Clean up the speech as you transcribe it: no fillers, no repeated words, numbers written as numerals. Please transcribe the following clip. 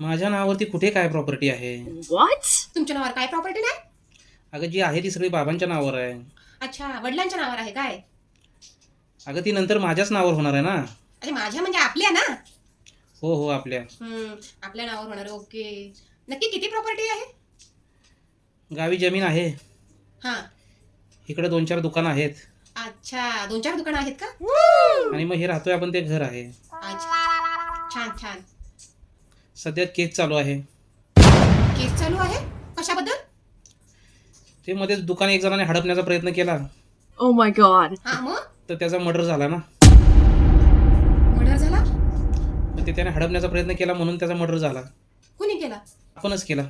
माझ्या नावावरती कुठे काय प्रॉपर्टी आहे? व्हॉट? तुमच्या नावावर काय प्रॉपर्टी नाही? अगं जी आहे ती सगळी बाबांच्या नावावर आहे. अच्छा, वडिलांच्या नावावर आहे काय? अगं ती नंतर माझ्याच नावावर होणार आहे ना. अरे माझ्या म्हणजे आपल्या ना? हो हो आपल्या. आपल्या नावावर होणार. ओके. नक्की किती प्रॉपर्टी आहे? गावी जमीन आहे, हा. इकडे 2-4 दुकानं आहेत अच्छा, 2-4 दुकानं आहेत का? आणि मग हे राहतोय आपण ते घर आहे. अच्छा, छान छान. सध्या केस चालू आहे. केस चालू आहे? कशाबद्दल? ते मध्येच दुकान एक जणाने हडपण्याचा प्रयत्न केला Oh my god. हा, मग तर त्याचा मर्डर झाला ना. मर्डर झाला? मग ते त्याने हडपण्याचा प्रयत्न केला म्हणून त्याचा मर्डर झाला. कुणी केला? आपणच केला.